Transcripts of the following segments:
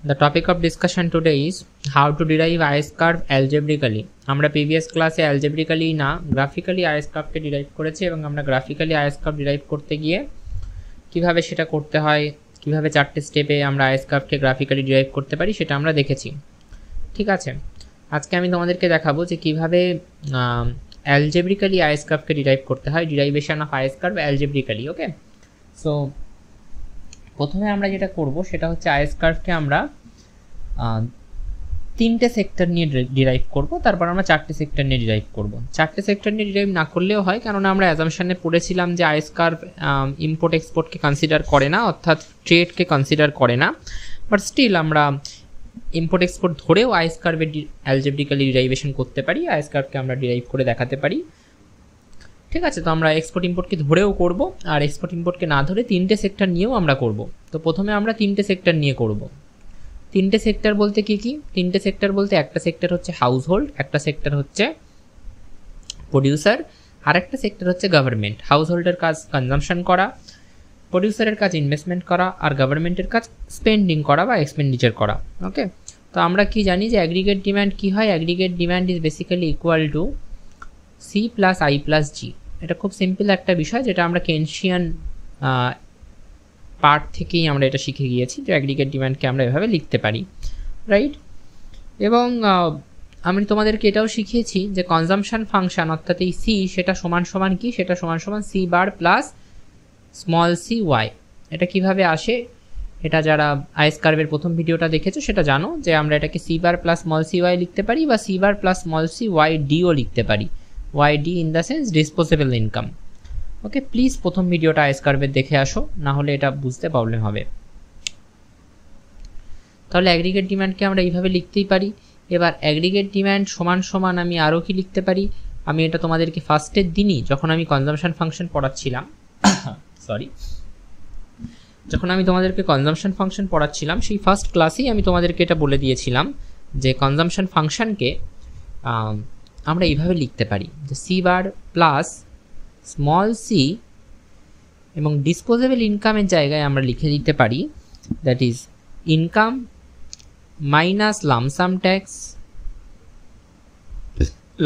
The topic of discussion today is how to derive IS curve algebraically. আমরা previous ক্লাসে algebraically না graphically IS curve K derive করেছি এবং আমরা graphically IS curve derive করতে গিয়ে কিভাবে সেটা করতে হয়, কিভাবে চারটি স্টেপে আমরা IS curve K graphically derive করতে পারি সেটা আমরা দেখেছি। ঠিক আছে, আজকে আমি তোমাদেরকে দেখাবো যে কিভাবে algebraically IS curve K derive করতে হয়, derivation of IS curve algebraically। Okay, so প্রথমে আমরা যেটা করব সেটা হচ্ছে IS কার্ভকে আমরা তিনটে সেক্টর নিয়ে ডিরাইভ করব, তারপর আমরা চারটে সেক্টর নিয়ে ডিরাইভ করব। চারটে সেক্টর নিয়ে ডিরাইভ না করলেও হয়, কারণ আমরা অ্যাজাম্পশনে পড়েছিলাম যে IS কার্ভ ইম্পোর্ট এক্সপোর্টকে কনসিডার করে না, অর্থাৎ ট্রেডকে কনসিডার করে না। বাট স্টিল আমরা ইম্পোর্ট এক্সপোর্ট ধরেও IS কার্ভের অ্যালজেব্রিক্যালি ডিরাইভেশন করতে পারি, IS কার্ভকে আমরা ডিরাইভ করে দেখাতে পারি। ঠিক আছে, তো আমরা এক্সপোর্ট ইম্পোর্টকে ধরেও করব, আর এক্সপোর্ট ইম্পোর্টকে না ধরে তিনটে সেক্টর নিয়েও আমরা করব। তো প্রথমে আমরা তিনটে সেক্টর নিয়ে করব। তিনটে সেক্টর বলতে কি কি? তিনটে সেক্টর বলতে একটা সেক্টর হচ্ছে হাউস হোল্ড, একটা সেক্টর হচ্ছে প্রডিউসার, আর একটা সেক্টর হচ্ছে গভর্নমেন্ট। হাউস হোল্ডের কাজ কনজাম্পশন করা, প্রডিউসারের কাজ ইনভেস্টমেন্ট করা, আর গভর্নমেন্টের কাজ স্পেন্ডিং করা বা এক্সপেন্ডিচার করা। ওকে, তো আমরা কি জানি যে অ্যাগ্রিগেট ডিমান্ড কি হয়? Aggregate demand is basically equal to C plus I plus G. এটা খুব সিম্পল একটা বিষয়, যেটা আমরা কেনশিয়ান পার্ট থেকেই আমরা এটা শিখে গিয়েছি যে অ্যাগ্রিগেট ডিমান্ডকে আমরা এভাবে লিখতে পারি, রাইট? এবং আমি তোমাদেরকে এটাও শিখিয়েছি যে কনজাম্পশন ফাংশন অর্থাৎ এই সি, সেটা সমান সমান কি? সেটা সমান সমান C bar plus small C Y. এটা কিভাবে আসে? এটা যারা IS কার্ভের প্রথম ভিডিওটা দেখেছো সেটা জানো যে আমরা এটাকে C bar plus small C Y লিখতে পারি, বা C bar plus small C Y D লিখতে পারি। YD in the sense disposable income. Okay, please প্রথম ভিডিওটা IS কার্ভের দেখে আসো, না হলে এটা বুঝতে প্রবলেম হবে। তাহলে অ্যাগ্রিগেট ডিমান্ডকে আমরা এইভাবে লিখতেই পারি। এবার অ্যাগ্রিগেট ডিমান্ড সমান সমান আমি আরও কি লিখতে পারি? আমি এটা তোমাদেরকে ফার্স্টের দিনই যখন আমি কনজাম্পশন ফাংশন পড়াচ্ছিলাম যখন আমি তোমাদেরকে কনজাম্পশন ফাংশন পড়াচ্ছিলাম সেই ফার্স্ট ক্লাসেই আমি তোমাদেরকে এটা বলে দিয়েছিলাম যে কনজাম্পশন ফাংশনকে আমরা এইভাবে লিখতে পারি যে C bar plus small c, এবং ডিসপোজেবল ইনকামের জায়গায় আমরা লিখে দিতে পারি that is income minus lump sum tax.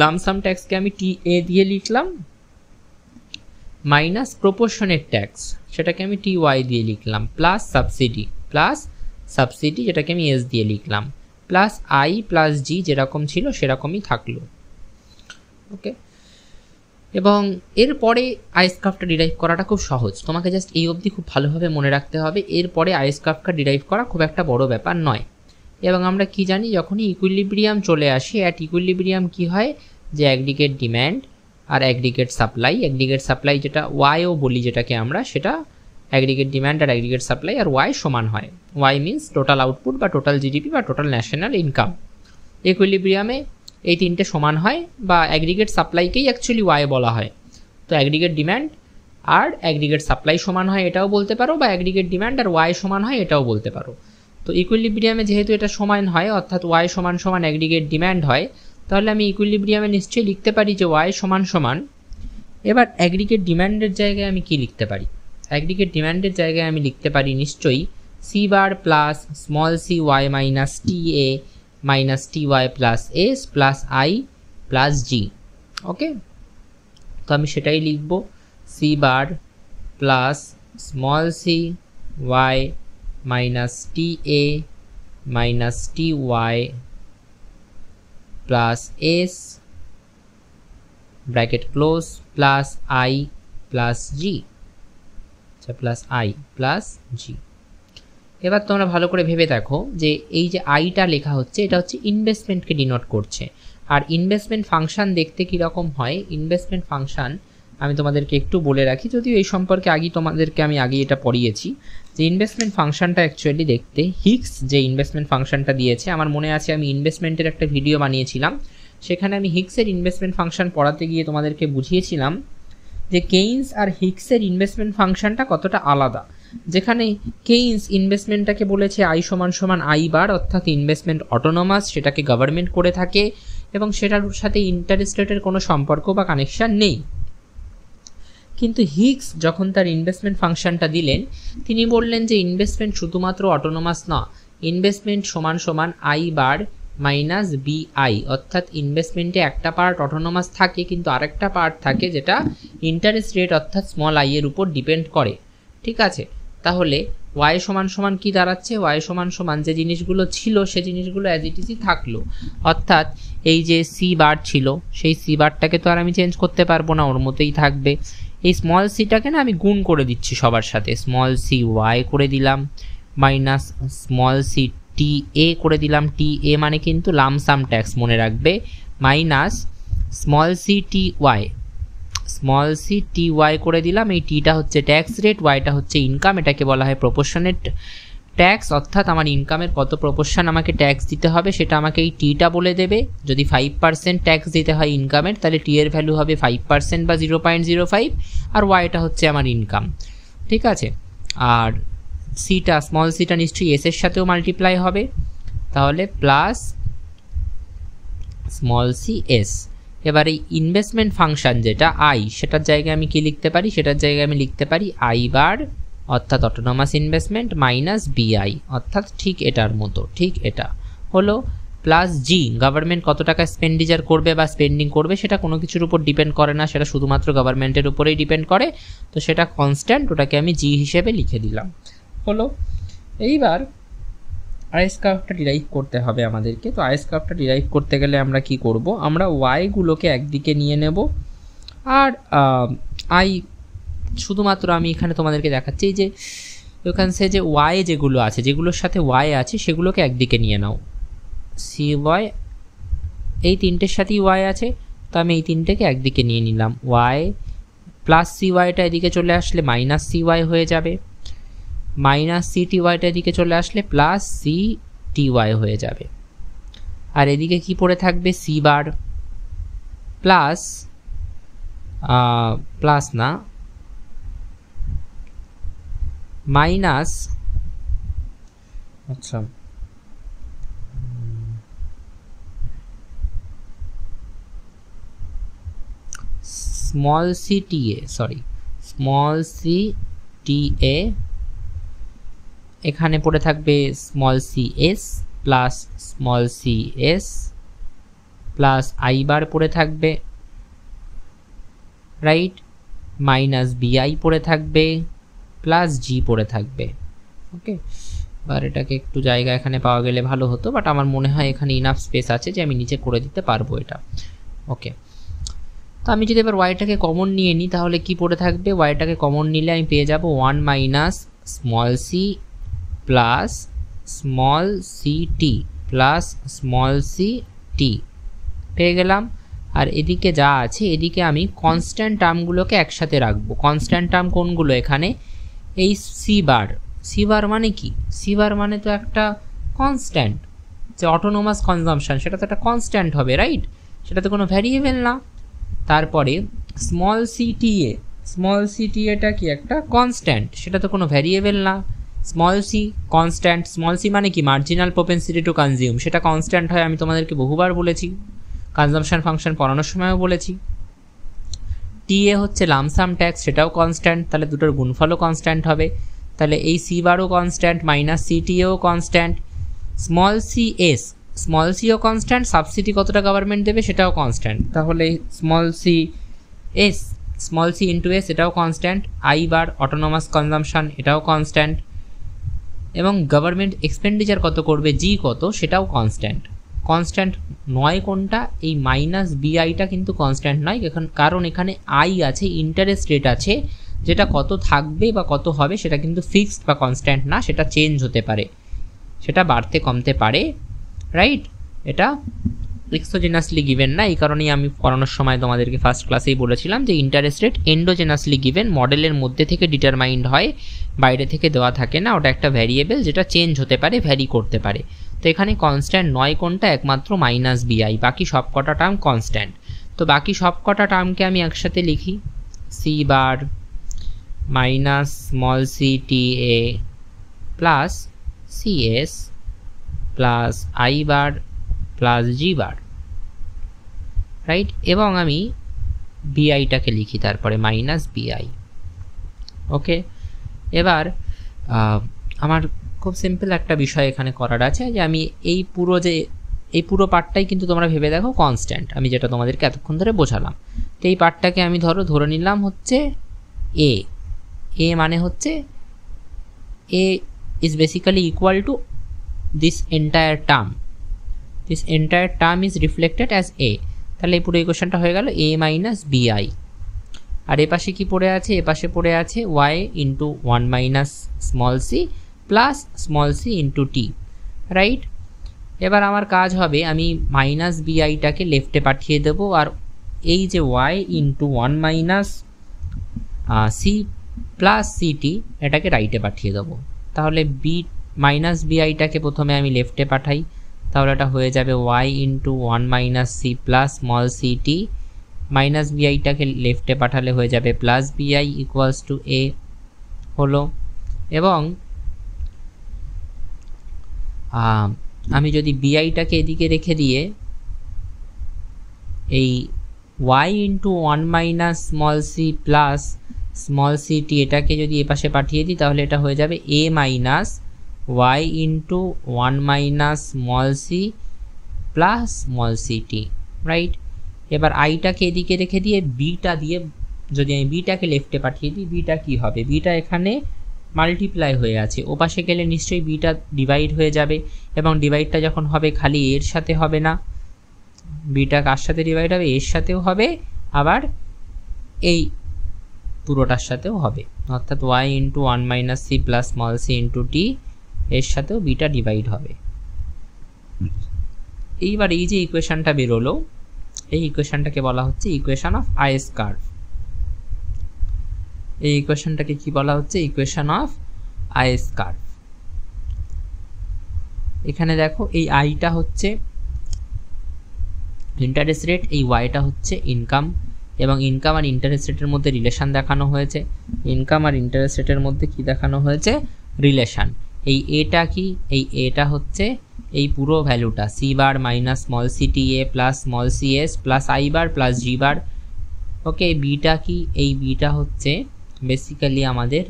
Lump sum ট্যাক্সকে আমি TA দিয়ে লিখলাম, মাইনাস প্রপোর্শনেট ট্যাক্স, সেটাকে আমি TY দিয়ে লিখলাম, প্লাস সাবসিডি যেটাকে আমি S দিয়ে লিখলাম, প্লাস I প্লাস G যেরকম ছিল সেরকমই থাকলো। ওকে, এবং এরপরে IS কার্ভটা ডিরাইভ করাটা খুব সহজ। তোমাকে জাস্ট এই অবধি খুব ভালোভাবে মনে রাখতে হবে, এরপরে IS কার্ভটা ডিরাইভ করা খুব একটা বড় ব্যাপার নয়। এবং আমরা কি জানি, যখনই ইকুইলিব্রিয়াম চলে আসে, অ্যাট ইকুইলিব্রিয়াম কি হয় যে অ্যাগ্রিগেট ডিম্যান্ড আর অ্যাগ্রিগেট সাপ্লাই যেটা ওয়াইও বলি যেটাকে আমরা, সেটা অ্যাগ্রিগেট ডিম্যান্ড আর অ্যাগ্রিগেট সাপ্লাই আর ওয়াই সমান হয়। ওয়াই মিনস টোটাল আউটপুট বা টোটাল GDP বা টোটাল ন্যাশনাল ইনকাম। ইকুইলিব্রিয়ামে এই তিনটে সমান হয়, বা অ্যাগ্রিগেট সাপ্লাইকেই অ্যাকচুয়ালি ওয়াই বলা হয়। তো অ্যাগ্রিগেট ডিম্যান্ড আর অ্যাগ্রিগেট সাপ্লাই সমান হয় এটাও বলতে পারো, বা অ্যাগ্রিগেট ডিম্যান্ড আর ওয়াই সমান হয় এটাও বলতে পারো। তো ইকুইলিব্রিয়ামে যেহেতু এটা সমান হয়, অর্থাৎ ওয়াই সমান সমান অ্যাগ্রিগেট ডিম্যান্ড হয়, তাহলে আমি ইকুইলিব্রিয়ামে নিশ্চয়ই লিখতে পারি যে ওয়াই সমান সমান। এবার অ্যাগ্রিগেট ডিম্যান্ডের জায়গায় আমি কি লিখতে পারি? অ্যাগ্রিগেট ডিম্যান্ডের জায়গায় আমি লিখতে পারি নিশ্চয়ই C bar plus small C Y minus TA minus TY plus S plus I plus G। Okay, তো আমি সেটাই লিখব, C bar plus small C Y minus TA minus TY plus S bracket close plus I plus G, আচ্ছা plus I plus G। এবার তোমরা ভালো করে ভেবে দেখো যে এই যে আইটা লেখা হচ্ছে এটা হচ্ছে ইনভেস্টমেন্টকে ডিনোট করছে। আর ইনভেস্টমেন্ট ফাংশন দেখতে কীরকম হয়? ইনভেস্টমেন্ট ফাংশন আমি তোমাদেরকে একটু বলে রাখি, যদিও এই সম্পর্কে তোমাদেরকে আমি আগে এটা পড়িয়েছি যে ইনভেস্টমেন্ট ফাংশনটা অ্যাকচুয়ালি দেখতে হিক্স যে ইনভেস্টমেন্ট ফাংশনটা দিয়েছে, আমার মনে আছে আমি ইনভেস্টমেন্টের একটা ভিডিও বানিয়েছিলাম, সেখানে আমি হিক্সের ইনভেস্টমেন্ট ফাংশন পড়াতে গিয়ে তোমাদেরকে বুঝিয়েছিলাম যে কেইন্স আর হিক্সের ইনভেস্টমেন্ট ফাংশনটা কতটা আলাদা। যেখানে কেইন্স ইনভেস্টমেন্টটাকে বলেছে I সমান সমান I বার, অর্থাৎ ইনভেস্টমেন্ট অটোনোমাস, সেটাকে গভর্নমেন্ট করে থাকে এবং সেটার সাথে ইন্টারেস্ট রেটের কোনো সম্পর্ক বা কানেকশান নেই। কিন্তু হিগস যখন তার ইনভেস্টমেন্ট ফাংশনটা দিলেন, তিনি বললেন যে ইনভেস্টমেন্ট শুধুমাত্র অটোনোমাস না, ইনভেস্টমেন্ট সমান সমান আই বার মাইনাস বিআই, অর্থাৎ ইনভেস্টমেন্টে একটা পার্ট অটোনোমাস থাকে কিন্তু আরেকটা পার্ট থাকে যেটা ইন্টারেস্ট রেট অর্থাৎ স্মল আই এর উপর ডিপেন্ড করে। ঠিক আছে, তাহলে ওয়াই সমান সমান কি দাঁড়াচ্ছে, ওয়াই সমান সমান যে জিনিসগুলো ছিল সে জিনিসগুলো অ্যাজ ইট ইজই থাকলো, অর্থাৎ এই যে সি বার ছিল সেই সি বারটাকে তো আর আমি চেঞ্জ করতে পারবো না, ওর মতোই থাকবে। এই স্মল সিটাকে না আমি গুণ করে দিচ্ছি সবার সাথে, স্মল সি ওয়াই করে দিলাম মাইনাস স্মল সি টি এ করে দিলাম, টি এ মানে কিন্তু লামসাম ট্যাক্স মনে রাখবে, minus small C T Y, small C T Y করে দিলাম। এই টিটা হচ্ছে ট্যাক্স রেট, ওয়াইটা হচ্ছে ইনকাম, এটাকে বলা হয় প্রপোর্শনেট ট্যাক্স, অর্থাৎ আমার ইনকামের কত প্রপোর্শন আমাকে ট্যাক্স দিতে হবে সেটা আমাকে এই টিটা বলে দেবে। যদি 5% ট্যাক্স দিতে হয় ইনকামের তাহলে টি এর ভ্যালু হবে 5% বা 0.05, আর ওয়াইটা হচ্ছে আমার ইনকাম। ঠিক আছে, আর সিটা স্মল সিটা নিশ্চয়ই এস এর সাথেও মাল্টিপ্লাই হবে, তাহলে প্লাস স্মল সি এস। এবার এই ইনভেস্টমেন্ট ফাংশন যেটা আই, সেটার জায়গায় আমি কি লিখতে পারি, সেটার জায়গায় আমি লিখতে পারি আই বার অর্থাৎ অটোনোমাস ইনভেস্টমেন্ট মাইনাস বিআই, অর্থাৎ ঠিক এটার মতো, ঠিক এটা হলো, প্লাস জি গভর্নমেন্ট কত টাকা এক্সপেন্ডিচার করবে বা স্পেন্ডিং করবে সেটা কোনো কিছুর উপর ডিপেন্ড করে না, সেটা শুধুমাত্র গভর্নমেন্টের উপরেই ডিপেন্ড করে, তো সেটা কনস্ট্যান্ট, ওটাকে আমি জি হিসেবে লিখে দিলাম। হলো, এইবার আইএস কার্ভটা ডিরাইভ করতে হবে আমাদেরকে। তো আইএস কার্ভটা ডিরাইভ করতে গেলে আমরা কি করব, আমরা ওয়াইগুলোকে একদিকে নিয়ে নেব, আর আই শুধুমাত্র আমি এখানে তোমাদেরকে দেখাচ্ছি যে ওখানে সে যে ওয়াই যেগুলো আছে, যেগুলোর সাথে ওয়াই আছে সেগুলোকে একদিকে নিয়ে নাও, সি ওয়াই এই তিনটের সাথেই ওয়াই আছে, তো আমি এই তিনটেকে একদিকে নিয়ে নিলাম, ওয়াই প্লাস সি ওয়াইটা এদিকে চলে আসলে মাইনাস সি ওয়াই হয়ে যাবে, মাইনাস সি টি ওয়াইটা এদিকে চলে আসলে প্লাস সি টি ওয়াই হয়ে যাবে, আর এদিকে কি পড়ে থাকবে সি বার প্লাস প্লাস না মাইনাস, আচ্ছা small C T A, sorry small C T A, এখানে পড়ে থাকবে small C S plus small C S plus I bar পড়ে থাকবে, রাইট, মাইনাস বিআই পড়ে থাকবে প্লাস জি পড়ে থাকবে। ওকে, এবার এটাকে একটু জায়গা এখানে পাওয়া গেলে ভালো হতো, বাট আমার মনে হয় এখানে ইনাফ স্পেস আছে যে আমি নিচে করে দিতে পারবো এটা। ওকে, তো আমি যদি এবার ওয়াইটাকে কমন নিয়ে নিই তাহলে কি পড়ে থাকবে, ওয়াইটাকে কমন নিলে আমি পেয়ে যাব 1 minus small C plus small C T plus small C T পেয়ে গেলাম। আর এদিকে যা আছে এদিকে আমি কনস্ট্যান্ট টার্মগুলোকে একসাথে রাখবো। কনস্ট্যান্ট টার্ম কোনগুলো, এখানে এই সি বার, সি বার মানে কি, সি বার মানে তো একটা কনস্ট্যান্ট, যে অটোনোমাস কনজাম্পশন সেটা তো একটা কনস্ট্যান্ট হবে, রাইট, সেটা তো কোনো ভ্যারিয়েবল না। তারপরে small C T A, small C T এটা কি একটা কনস্ট্যান্ট, সেটা তো কোনো ভ্যারিয়েবল না। Small c constant, small c মানে কি মার্জিনাল প্রপেন্সিটি টু কনজিউম, সেটা কনস্ট্যান্ট হয়, আমি তোমাদেরকে বহুবার বলেছি, কনজাম্পশন ফাংশন পড়ানোর সময়ও বলেছি। টি এ হচ্ছে লামসাম ট্যাক্স, সেটাও কনস্ট্যান্ট, তাহলে দুটোর গুণফলও কনস্ট্যান্ট হবে, তাহলে এই সি বারও কনস্ট্যান্ট মাইনাস সি টি এও constant. Small C S, small সিও কনস্ট্যান্ট, সাবসিডি কতটা গভর্নমেন্ট দেবে সেটাও কনস্ট্যান্ট, তাহলে small C S, small C into S এটাও constant, I bar autonomous consumption এটাও কনস্ট্যান্ট, এবং গভর্নমেন্ট এক্সপেন্ডিচার কত করবে জি কত সেটাও কনস্ট্যান্ট। কনস্ট্যান্ট নয় কোনটা, এই মাইনাস বিআইটা কিন্তু কনস্ট্যান্ট নয়, কারণ এখানে আই আছে, ইন্টারেস্ট রেট আছে, যেটা কত থাকবে বা কত হবে সেটা কিন্তু ফিক্সড বা কনস্ট্যান্ট না, সেটা চেঞ্জ হতে পারে, সেটা বাড়তে কমতে পারে, রাইট, এটা এক্সোজেনাসলি গিভেন না। এই কারণেই আমি পড়ানোর সময় তোমাদেরকে ফার্স্ট ক্লাসেই বলেছিলাম যে ইন্টারেস্ট রেট এন্ডোজেনাসলি গিভেন, মডেলের মধ্যে থেকে ডিটারমাইন্ড হয়, বাইরে থেকে দেওয়া থাকে না, ওটা একটা ভ্যারিয়েবল যেটা চেঞ্জ হতে পারে, ভ্যারি করতে পারে। তো এখানে কনস্ট্যান্ট নয় কোনটা, একমাত্র মাইনাস বিআই, বাকি সব কটা টার্ম কনস্ট্যান্ট। তো বাকি সব কটা টার্মকে আমি একসাথে লিখি, C bar minus small C T A plus C S plus I bar plus G bar, right, এবং আমি বিআইটাকে লিখি তারপরে মাইনাস বিআই। ওকে, এবার আমার খুব সিম্পল একটা বিষয় এখানে করার আছে, যে আমি এই পুরো পার্টটাই কিন্তু তোমরা ভেবে দেখো কনস্ট্যান্ট, আমি যেটা তোমাদেরকে এতক্ষণ ধরে বোঝালাম। তো এই পার্টটাকে আমি ধরে নিলাম হচ্ছে এ মানে হচ্ছে A is basically equal to this entire term is reflected as A. তাহলে এই পুরো ইকুয়েশনটা হয়ে গেল a মাইনাস bi। আর এ পাশে কি পড়ে আছে, এ পাশে পড়ে আছে y into 1 minus small C plus small C into T, right. এবার আমার কাজ হবে আমি মাইনাস বিআইটাকে লেফটে পাঠিয়ে দেবো, আর এই যে y into 1 minus C plus c T এটাকে রাইটে পাঠিয়ে দেবো। তাহলে মাইনাস বিআইটাকে প্রথমে আমি লেফটে পাঠাই, তাহলে এটা হয়ে যাবে y into 1 minus C plus small C T. Minus বিআইটাকে লেফটে পাঠালে হয়ে যাবে প্লাস বিআই ইকুয়ালস টু এ হলো। এবং আমি যদি বিআইটাকে এদিকে রেখে দিয়ে এই y into 1 minus small C plus small C T এটাকে যদি এপাশে পাঠিয়ে দিই, তাহলে এটা হয়ে যাবে a minus y into 1 minus small C plus small C T, right. এবার আইটাকে এদিকে রেখে দিয়ে বিটা দিয়ে যদি আমি বিটাকে লেফটে পাঠিয়ে দিই, বিটা কি হবে, বিটা এখানে মাল্টিপ্লাই হয়ে আছে, ওপাশে গেলে নিশ্চয়ই বিটা ডিভাইড হয়ে যাবে, এবং ডিভাইডটা যখন হবে খালি এর সাথে হবে না, বিটা কার সাথে ডিভাইড হবে, এর সাথেও হবে, আবার এই পুরোটার সাথেও হবে, অর্থাৎ y into 1 minus C plus small C into T এর সাথেও বিটা ডিভাইড হবে। এইবার এই যে ইকুয়েশনটা বেরোলো, এই ইকুয়েশনটাকে বলা হচ্ছে ইকুয়েশন অফ আইস কার্ভ। এই ইকুয়েশনটাকে কি বলা হচ্ছে, ইকুয়েশন অফ আইস কার্ভ। এখানে দেখো এই আইটা হচ্ছে ইন্টারেস্ট রেট, এই ওয়াইটা হচ্ছে ইনকাম, এবং ইনকাম আর ইন্টারেস্ট রেটের মধ্যে রিলেশন দেখানো হয়েছে। ইনকাম আর ইন্টারেস্ট রেটের মধ্যে কি দেখানো হয়েছে, রিলেশন। এই এটা কি, এই এটা হচ্ছে এই পুরো ভ্যালুটা C bar minus small C T A plus small C S plus I bar plus G bar. Okay, beta কি, এই বিটা হচ্ছে বেসিক্যালি আমাদের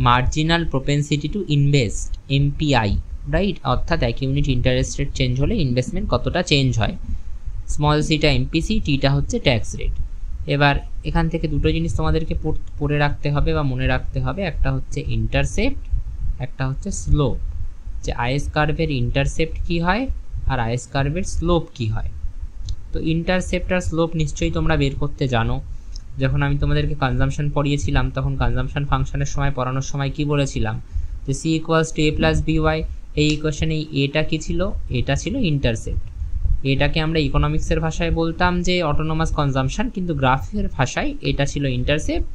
marginal propensity to invest, MPI, right. অর্থাৎ এক ইউনিট ইন্টারেস্ট রেট চেঞ্জ হলে investment কতটা change হয়। Small সিটা এমপিসি, টিটা হচ্ছে ট্যাক্স রেট। এবার এখান থেকে দুটো জিনিস তোমাদেরকে পড়ে রাখতে হবে বা মনে রাখতে হবে, একটা হচ্ছে ইন্টারসেপ্ট, একটা হচ্ছে স্লোপ, যে আইস কার্ভের ইন্টারসেপ্ট কি হয় আর আইস কার্ভের স্লোপ কি হয়। তো ইন্টারসেপ্ট আর স্লোপ নিশ্চয়ই তোমরা বের করতে জানো। যখন আমি তোমাদেরকে কনজাম্পশন পড়িয়েছিলাম, তখন কনজাম্পশন ফাংশনের সময় পড়ানোর সময় কি বলেছিলাম, যে C equals to A plus b Y. এই ইকুয়েশনে এটা কি ছিল, এটা ছিল ইন্টারসেপ্ট। এটাকে আমরা ইকোনমিক্সের ভাষায় বলতাম যে অটোনোমাস কনজাম্পশন, কিন্তু গ্রাফের ভাষায় এটা ছিল ইন্টারসেপ্ট,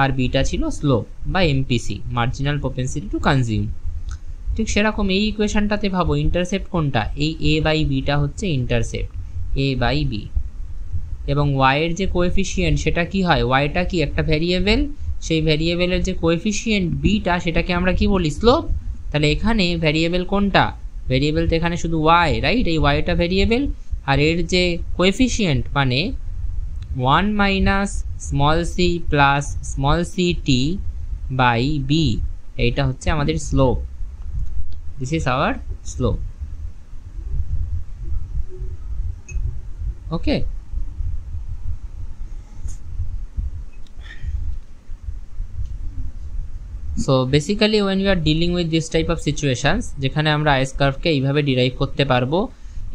আর বিটা ছিল স্লোপ বা MPC, marginal propensity to consume. ঠিক সেরকম এই ইকুয়েশনটাতে ভাবো ইন্টারসেপ্ট কোনটা, এই এ বাই বিটা হচ্ছে ইন্টারসেপ্ট, এ বাই বি। এবং ওয়াইয়ের যে কোএফিসিয়েন্ট সেটা কি হয়, ওয়াইটা কি একটা ভ্যারিয়েবল, সেই ভ্যারিয়েবলের যে কোএফিসিয়েন্ট বিটা সেটাকে আমরা কি বলি, স্লোপ। তাহলে এখানে ভ্যারিয়েবল কোনটা, ভ্যারিয়েবল তো এখানে শুধু ওয়াই, রাইট। এই ওয়াইটা ভ্যারিয়েবল, আর এর যে কোএফিসিয়েন্ট মানে 1 minus small C plus small C T by B, এইটা হচ্ছে আমাদের slope. This is our slope. Okay, so basically when you are dealing with this type of situations, যেখানে আমরা আইস কার্ভকে এইভাবে ডিরাইভ করতে পারবো।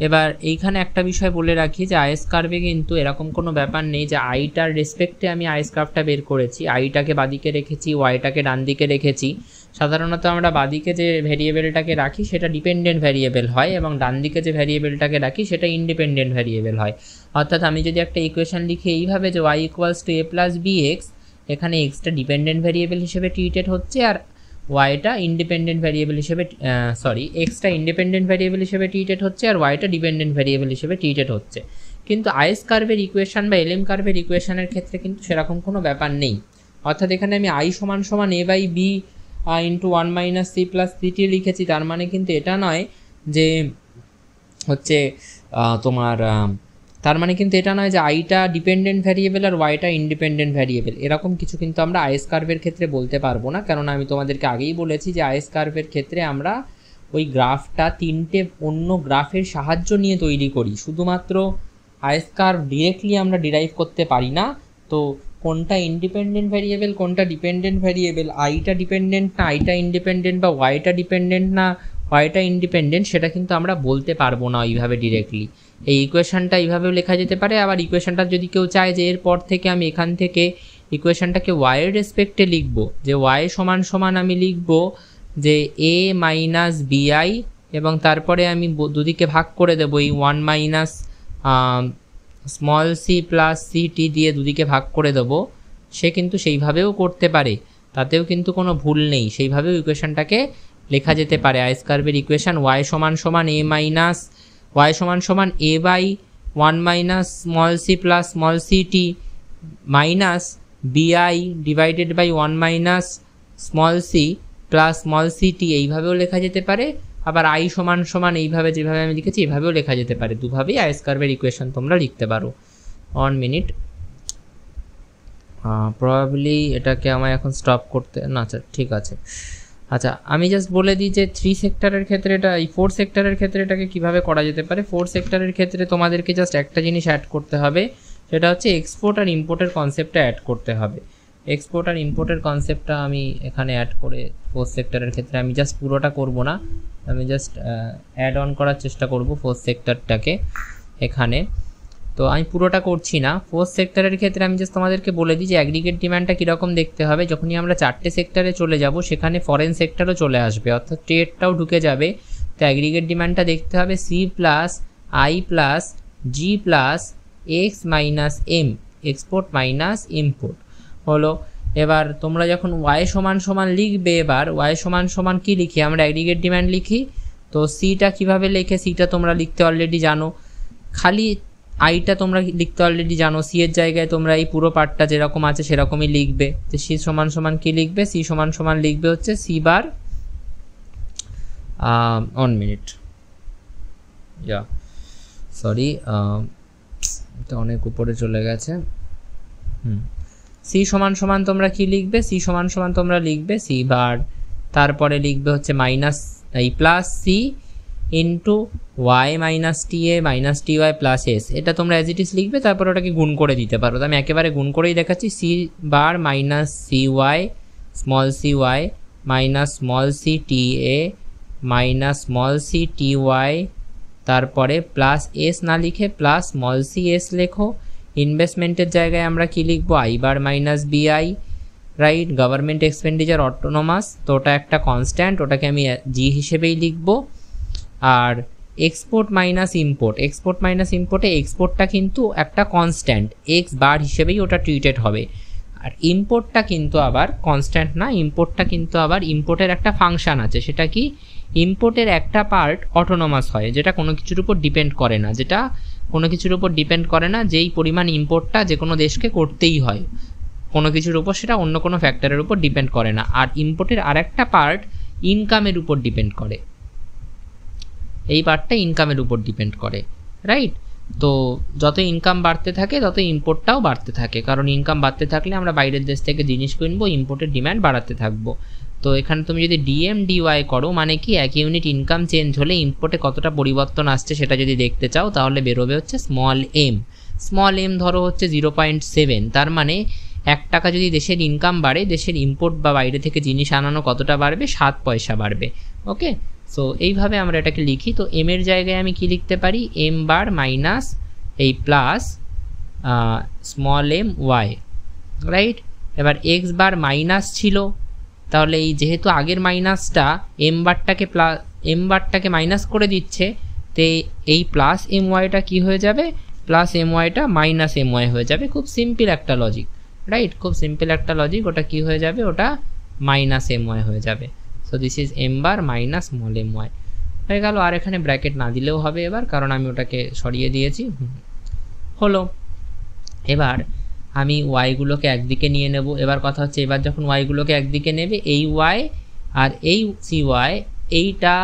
এবার এইখানে একটা বিষয় বলে রাখি যে আইস কার্ভে কিন্তু এরকম কোনো ব্যাপার নেই যে আইটার রেসপেক্টে আমি আইস কার্ভটা বের করেছি, আইটাকে বাদিকে রেখেছি, ওয়াইটাকে ডান দিকে রেখেছি। সাধারণত আমরা বাদিকে যে ভ্যারিয়েবলটাকে রাখি সেটা ডিপেন্ডেন্ট ভ্যারিয়েবল হয়, এবং ডান দিকে যে ভ্যারিয়েবলটাকে রাখি সেটা ইন্ডিপেন্ডেন্ট ভ্যারিয়েবল হয়। অর্থাৎ আমি যদি একটা ইকুয়েশন লিখি এইভাবে যে y equals to A plus b x, এখানে এক্সটা ডিপেন্ডেন্ট ভ্যারিয়েবল হিসেবে ট্রিটেড হচ্ছে, আর ওয়াইটা ইন্ডিপেন্ডেন্ট ভ্যারিয়েবল হিসেবে এক্সটা ইন্ডিপেন্ডেন্ট ভ্যারিয়েবল হিসেবে ট্রিটেড হচ্ছে, আর ওয়াইটা ডিপেন্ডেন্ট ভ্যারিয়েবল হিসেবে ট্রিটেড হচ্ছে। কিন্তু আইস কার্ভের ইকুয়েশন বা এলএম কার্ভের ইকুয়েশনের ক্ষেত্রে কিন্তু সেরকম কোনো ব্যাপার নেই। অর্থাৎ এখানে আমি আই সমান সমান A by B into 1 minus C plus C T লিখেছি, তার মানে কিন্তু এটা নয় যে হচ্ছে তোমার তার মানে কিন্তু এটা নয় যে আইটা ডিপেন্ডেন্ট ভ্যারিয়েবল আর ওয়াইটা ইন্ডিপেন্ডেন্ট ভ্যারিয়েবল, এরকম কিছু কিন্তু আমরা আইএস কার্ভের ক্ষেত্রে বলতে পারবো না। কারণ আমি তোমাদেরকে আগেই বলেছি যে আইএস কার্ভের ক্ষেত্রে আমরা ওই গ্রাফটা তিনটে অন্য গ্রাফের সাহায্য নিয়ে তৈরি করি, শুধুমাত্র আইএস কার্ভ ডিরেক্টলি আমরা ডিরাইভ করতে পারি না। তো কোনটা ইন্ডিপেন্ডেন্ট ভ্যারিয়েবল কোনটা ডিপেন্ডেন্ট ভ্যারিয়েবল, আইটা ডিপেন্ডেন্ট না আইটা ইন্ডিপেন্ডেন্ট, বা ওয়াইটা ডিপেন্ডেন্ট না ওয়াইটা ইন্ডিপেন্ডেন্ট, সেটা কিন্তু আমরা বলতে পারবো না এইভাবে ডিরেক্টলি। এই ইকুয়েশনটা এইভাবেও লেখা যেতে পারে। আবার ইকুয়েশনটা যদি কেউ চায় যে এরপর থেকে আমি এখান থেকে ইকুয়েশনটাকে ওয়াইয়ের রেসপেক্টে লিখবো, যে ওয়াই সমান সমান আমি লিখবো যে এ মাইনাস বিআই, এবং তারপরে আমি দুদিকে ভাগ করে দেবো এই 1 minus small C plus c T দিয়ে দুদিকে ভাগ করে দেবো, সে কিন্তু সেইভাবেও করতে পারে, তাতেও কিন্তু কোনো ভুল নেই। সেইভাবেও ইকুয়েশনটাকে লেখা যেতে পারে। আইএস কার্ভের ইকুয়েশন ওয়াই সমান সমান এ মাইনাস ওয়াই সমান সমান A by 1 minus small C plus small C T minus BI divided by 1 minus small C plus small C T, এইভাবেও লেখা যেতে পারে। আবার আই সমান সমান এইভাবে যেভাবে আমি লিখেছি এইভাবেও লেখা যেতে পারে। দুভাবেই আইএস কার্ভের ইকুয়েশন তোমরা লিখতে পারো। 1 মিনিট, প্রবাবলি এটাকে আমায় এখন স্টপ করতে না, আচ্ছা ঠিক আছে। আচ্ছা আমি জাস্ট বলে দিই যে 3 সেক্টরের ক্ষেত্রে এটা, এই 4 সেক্টরের ক্ষেত্রে এটাকে কীভাবে করা যেতে পারে। 4 সেক্টরের ক্ষেত্রে তোমাদেরকে জাস্ট একটা জিনিস অ্যাড করতে হবে, সেটা হচ্ছে এক্সপোর্ট আর ইম্পোর্টের কনসেপ্টটা অ্যাড করতে হবে। এক্সপোর্ট আর ইম্পোর্টের কনসেপ্টটা আমি এখানে অ্যাড করে 4 সেক্টরের ক্ষেত্রে আমি জাস্ট পুরোটা করব না, আমি জাস্ট অ্যাড অন করার চেষ্টা করব 4 সেক্টরটাকে এখানে। তো আমি পুরোটা করছি না। 4 সেক্টরের ক্ষেত্রে আমি জাস্ট তোমাদেরকে বলে দিই যে অ্যাগ্রিগেট ডিমান্ডটা কীরকম দেখতে হবে। যখনই আমরা 4টে সেক্টরে চলে যাব সেখানে ফরেন সেক্টরও চলে আসবে, অর্থাৎ ট্রেডটাও ঢুকে যাবে। তো অ্যাগ্রিগেট ডিমান্ডটা দেখতে হবে C plus I plus G plus X minus M, export minus import হলো। এবার তোমরা যখন ওয়াই সমান সমান লিখবে, এবার ওয়াই সমান সমান কী লিখি আমরা, অ্যাগ্রিগেট ডিমান্ড লিখি। তো সিটা কীভাবে লেখে, সিটা তোমরা লিখতে অলরেডি জানো, খালি আইটা তোমরা লিখতে অলরেডি জানো। সি এর জায়গায় তোমরা এই পুরো পার্টটা যেরকম আছে সেরকমই লিখবে। তো সি সমান সমান কী লিখবে, সি সমান সমান লিখবে হচ্ছে সি বার 1 মিনিট, সরি এটা অনেক উপরে চলে গেছে। সি সমান সমান তোমরা কি লিখবে, সি সমান সমান তোমরা লিখবে সি বার, তারপরে লিখবে হচ্ছে মাইনাস এই plus C into Y minus T A minus T Y plus S, এটা তোমরা অ্যাজ ইট ইজ লিখবে, তারপর ওটাকে গুণ করে দিতে পারো। তো আমি একেবারে গুণ করেই দেখাচ্ছি, C bar minus C Y small C Y minus small C T A minus small C T Y, তারপরে প্লাস এস না লিখে প্লাস স্মল সি এস লেখো। ইনভেস্টমেন্টের জায়গায় আমরা কি লিখবো, I bar minus BI, right. Government expenditure autonomous, তো ওটা একটা কনস্ট্যান্ট, ওটাকে আমি জি হিসেবেই লিখবো। আর export minus import, export minus ইম্পোর্টে এক্সপোর্টটা কিন্তু একটা কনস্ট্যান্ট এক্স বার হিসেবেই ওটা ট্রিটেড হবে। আর ইম্পোর্টটা কিন্তু আবার কনস্ট্যান্ট না, ইম্পোর্টটা কিন্তু আবার ইম্পোর্টের একটা ফাংশান আছে, সেটা কি ইম্পোর্টের একটা পার্ট অটোনোমাস হয়, যেটা কোনো কিছুর উপর ডিপেন্ড করে না, যেটা কোনো কিছুর উপর ডিপেন্ড করে না, যেই পরিমাণ ইম্পোর্টটা যে কোনো দেশকে করতেই হয় কোনো কিছুর উপর, সেটা অন্য কোনো ফ্যাক্টরের উপর ডিপেন্ড করে না। আর ইম্পোর্টের আরেকটা পার্ট ইনকামের উপর ডিপেন্ড করে, এই পার্টটা ইনকামের উপর ডিপেন্ড করে, রাইট। তো যত ইনকাম বাড়তে থাকে তত ইম্পোর্টটাও বাড়তে থাকে, কারণ ইনকাম বাড়তে থাকলে আমরা বাইরের দেশ থেকে জিনিস কিনবো, ইম্পোর্টের ডিম্যান্ড বাড়াতে থাকবো। তো এখানে তুমি যদি ডিএম ডিওয়াই করো, মানে কি এক ইউনিট ইনকাম চেঞ্জ হলে ইম্পোর্টে কতটা পরিবর্তন আসছে সেটা যদি দেখতে চাও, তাহলে বেরোবে হচ্ছে স্মল এম। স্মল এম ধরো হচ্ছে 0.7, তার মানে 1 টাকা যদি দেশের ইনকাম বাড়ে, দেশের ইম্পোর্ট বা বাইরে থেকে জিনিস আনানো কতটা বাড়বে, 7 পয়সা বাড়বে। ওকে, সো এইভাবে আমরা এটাকে লিখি। তো এম এর জায়গায় আমি কি লিখতে পারি, এম বার মাইনাস এই plus small m Y, right. এবার এক্স বার মাইনাস ছিল, তাহলে এই যেহেতু আগের মাইনাসটা এম বারটাকে মাইনাস করে দিচ্ছে, তো এই প্লাস এম ওয়াইটা কী হয়ে যাবে, প্লাস এম ওয়াইটা মাইনাস এম ওয়াই হয়ে যাবে। খুব সিম্পল একটা লজিক, রাইট, খুব সিম্পল একটা লজিক। ওটা কি হয়ে যাবে, ওটা মাইনাস এম ওয়াই হয়ে যাবে। So this is M bar minus small m Y হয়ে গেল। আর এখানে ব্র্যাকেট না দিলেও হবে এবার, কারণ আমি ওটাকে সরিয়ে দিয়েছি, হলো। এবার আমি ওয়াইগুলোকে একদিকে নিয়ে নেব। এবার কথা হচ্ছে, এবার যখন ওয়াইগুলোকে একদিকে নেবে, এই ওয়াই আর এই সি ওয়াই এইটা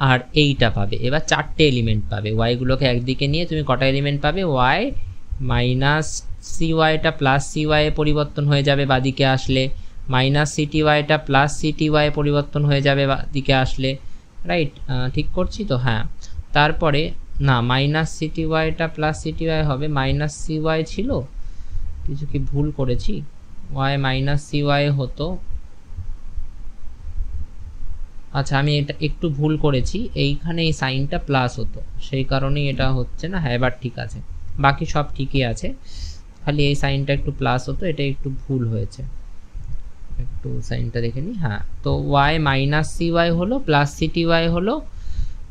আর এইটা পাবে। এবার 4টে এলিমেন্ট পাবে, ওয়াইগুলোকে একদিকে নিয়ে তুমি কটা এলিমেন্ট পাবে, ওয়াই মাইনাস সি ওয়াইটা প্লাস সি ওয়াই পরিবর্তন হয়ে যাবে বাদিকে আসলে, মাইনাস সিটি ওয়াইটা প্লাস সিটি ওয়াই পরিবর্তন হয়ে যাবে বাদিকে আসলে, রাইট? ঠিক করছি তো? হ্যাঁ। তারপরে না, মাইনাস সিটি ওয়াইটা প্লাস সিটি ওয়াই হবে, মাইনাস সি ওয়াই ছিল, কিছু কি ভুল করেছি? ওয়াই মাইনাস সি ওয়াই হতো, আচ্ছা আমি এটা একটু ভুল করেছি, এইখানে এই সাইনটা প্লাস হতো, সেই কারণেই এটা হচ্ছে না। হ্যাঁ এবার ঠিক আছে, বাকি সব ঠিকই আছে, খালি এই সাইনটা একটু প্লাস হতো, এটা একটু ভুল হয়েছে, একটু সাইনটা দেখে নিই। হ্যাঁ, তো ওয়াই মাইনাস সি ওয়াই হলো, প্লাস সিটি ওয়াই হলো,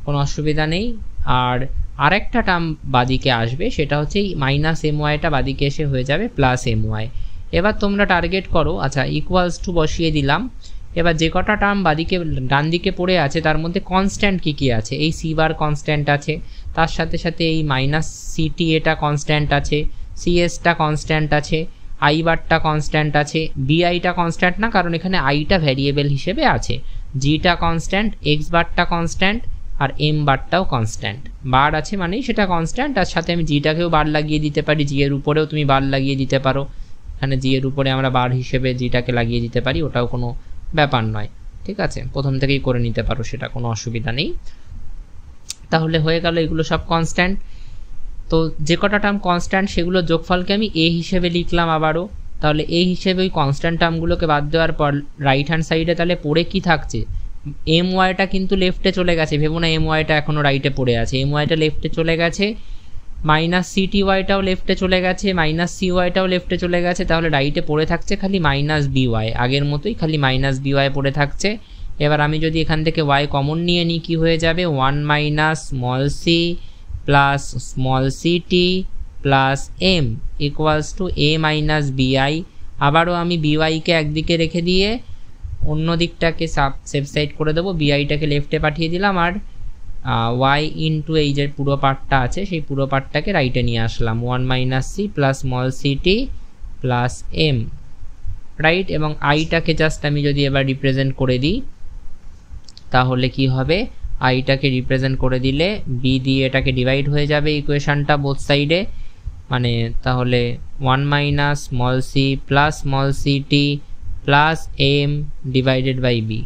কোনো অসুবিধা নেই। আর আরেকটা টার্ম বাদিকে আসবে, সেটা হচ্ছে এই মাইনাস এম ওয়াইটা বাদিকে এসে হয়ে যাবে প্লাস এম ওয়াই। এবার তোমরা টার্গেট করো, আচ্ছা ইকুয়ালস টু বসিয়ে দিলাম। এবার যে কটা টার্ম বাদিকে ডান দিকে পড়ে আছে তার মধ্যে কনস্ট্যান্ট কী কী আছে, এই সি বার কনস্ট্যান্ট আছে, তার সাথে সাথে এই মাইনাস সিটি এটা কনস্ট্যান্ট আছে, সিএসটা কনস্ট্যান্ট আছে, আই বারটা কনস্ট্যান্ট আছে, বিআইটা কনস্ট্যান্ট না কারণ এখানে আইটা ভ্যারিয়েবল হিসেবে আছে, জিটা কনস্ট্যান্ট, এক্স বারটা কনস্ট্যান্ট, আর এম বারটাও কনস্ট্যান্ট। বার আছে মানেই সেটা কনস্ট্যান্ট, আর সাথে আমি জিটাকেও বার লাগিয়ে দিতে পারি, জি এর উপরেও তুমি বার লাগিয়ে দিতে পারো, এখানে জি এর উপরে আমরা বার হিসেবে জিটাকে লাগিয়ে দিতে পারি, ওটাও কোনো ব্যাপার নয়, ঠিক আছে? প্রথম থেকেই করে নিতে পারো, সেটা কোনো অসুবিধা নেই। তাহলে হয়ে গেল এগুলো সব কনস্ট্যান্ট। তো যে কটা টার্ম কনস্ট্যান্ট সেগুলো যোগফলকে আমি এ হিসেবে লিখলাম আবারও, তাহলে এই হিসেবে ওই কনস্ট্যান্ট টার্মগুলোকে বাদ দেওয়ার পর রাইট হ্যান্ড সাইডে তাহলে পড়ে কি থাকছে, এম ওয়াইটা কিন্তু লেফটে চলে গেছে, ভেবো না এম ওয়াইটা এখনও রাইটে পড়ে আছে, এম ওয়াইটা লেফটে চলে গেছে, মাইনাস সিটি ওয়াইটাও লেফটে চলে গেছে, মাইনাস সি ওয়াইটাও লেফটে চলে গেছে, তাহলে রাইটে পড়ে থাকছে খালি মাইনাস বি ওয়াই, আগের মতোই খালি মাইনাস বি ওয়াই পড়ে থাকছে। এবার আমি যদি এখান থেকে ওয়াই কমন নিয়ে নিই কি হয়ে যাবে, 1 minus small C plus small c T plus m equals to A minus b I. আবারও আমি বিওয়াইকে একদিকে রেখে দিয়ে অন্য দিকটাকে সেফ সাইড করে দেবো, বিআইটাকে লেফটে পাঠিয়ে দিলাম, আর ওয়াই ইন্টু এই যে পুরো পার্টটা আছে সেই পুরো পার্টটাকে রাইটে নিয়ে আসলাম, 1 minus C plus small c T plus m, right? এবং আইটাকে জাস্ট আমি যদি এবার রিপ্রেজেন্ট করে দিই তাহলে কি হবে, আইটাকে রিপ্রেজেন্ট করে দিলে বি দিয়ে এটাকে ডিভাইড হয়ে যাবে ইকুয়েশানটা বোথ সাইডে, মানে তাহলে 1 minus small C plus small c T plus m divided by B,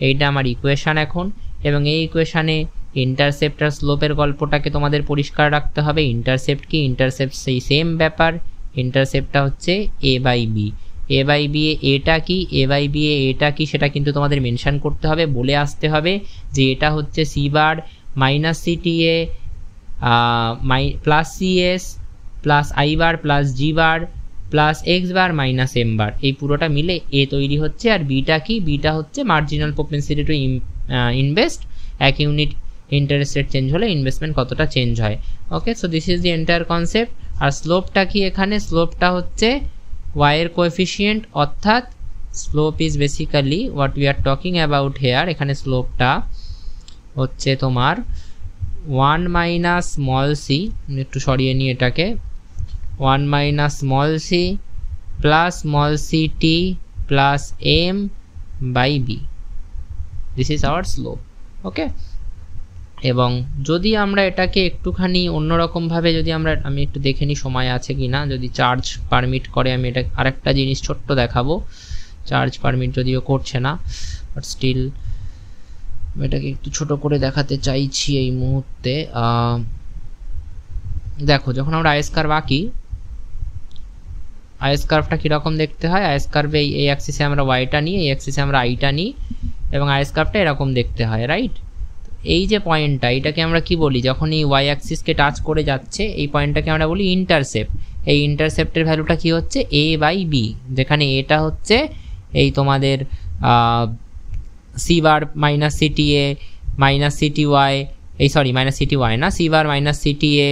এইটা আমার ইকুয়েশান এখন। এবং এই ইকুয়েশানে ইন্টারসেপ্ট আর স্লোপের গল্পটাকে তোমাদের পরিষ্কার রাখতে হবে। ইন্টারসেপ্ট কি, ইন্টারসেপ্ট সেই সেম ব্যাপার, ইন্টারসেপ্টটা হচ্ছে A by B, A by B A এটা কি, এ বাই বি এ এটা কি সেটা কিন্তু তোমাদের মেনশন করতে হবে, বলে আসতে হবে যে এটা হচ্ছে C bar minus C T A plus C S plus I bar plus G bar plus X bar minus M bar, এই পুরোটা মিলে এ তৈরি হচ্ছে। আর বিটা কি, বিটা হচ্ছে marginal propensity to invest, 1 unit interest rate change হলে ইনভেস্টমেন্ট কতটা চেঞ্জ হয়। Okay, so this is the entire concept. আর স্লোপটা কি, এখানে স্লোপটা হচ্ছে y এর কোএফিসিয়েন্ট, অর্থাৎ slope is basically what we are talking about here. এখানে স্লোপটা হচ্ছে তোমার 1 মাইনাস স্মল সি, একটু সরিয়ে নিই এটাকে, 1 minus small C plus small C T plus M by B, this is our slope. Okay, এবং যদি আমরা এটাকে একটুখানি অন্যরকমভাবে যদি আমি একটু দেখে নিই সময় আছে কি না, যদি চার্জ পারমিট করে আমি এটা আরেকটা জিনিস ছোট্ট দেখাবো, চার্জ পারমিট যদিও করছে না, বাট স্টিল এটাকে একটু ছোট করে দেখাতে চাইছি এই মুহূর্তে। দেখো যখন আমরা আইএস কার্ভ আঁকি, আইএস কার্ভটা কীরকম দেখতে হয়, আইএস কার্ভে এই অ্যাক্সিসে আমরা ওয়াইটা নিই, এই অ্যাক্সিসে আমরা আইটা নিই, এবং আইএস কার্ভটা এরকম দেখতে হয়, রাইট? এই যে পয়েন্টটা, এটাকে আমরা কি বলি, যখন এই ওয়াই অ্যাক্সিসকে টাচ করে যাচ্ছে এই পয়েন্টটাকে আমরা বলি ইন্টারসেপ্ট। এই ইন্টারসেপ্টের ভ্যালুটা কি হচ্ছে, এ বাই বি, যেখানে এটা হচ্ছে এই তোমাদের C bar minus C T A minus C T Y, এই সরি মাইনাস সিটি ওয়াই না, C bar minus C T A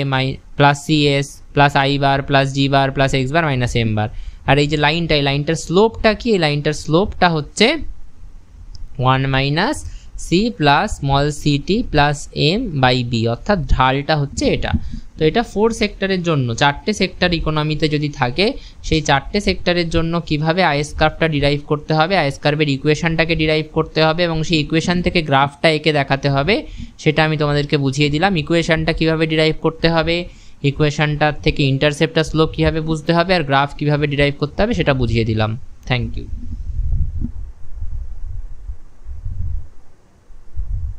plus C S plus I bar plus G bar plus X bar minus M bar. আর এই যে লাইনটা, এই লাইনটার স্লোপটা কি, এই লাইনটার স্লোপটা হচ্ছে 1 minus C plus small c T plus M by b, অর্থাৎ ঢালটা হচ্ছে এটা। তো এটা 4 সেক্টরের জন্য, 4টে সেক্টর ইকোনমিতে যদি থাকে সেই 4টে সেক্টরের জন্য কিভাবে আইএস কার্ভটা ডিরাইভ করতে হবে, আইএস কার্ভের ইকুয়েশনটাকে ডিরাইভ করতে হবে এবং সেই ইকুয়েশন থেকে গ্রাফটা এঁকে দেখাতে হবে, সেটা আমি তোমাদেরকে বুঝিয়ে দিলাম। ইকুয়েশনটা কিভাবে ডিরাইভ করতে হবে, ইকুয়েশনটার থেকে ইন্টারসেপ্ট আর স্লোপ কীভাবে বুঝতে হবে, আর গ্রাফ কীভাবে ডিরাইভ করতে হবে সেটা বুঝিয়ে দিলাম। Thank you.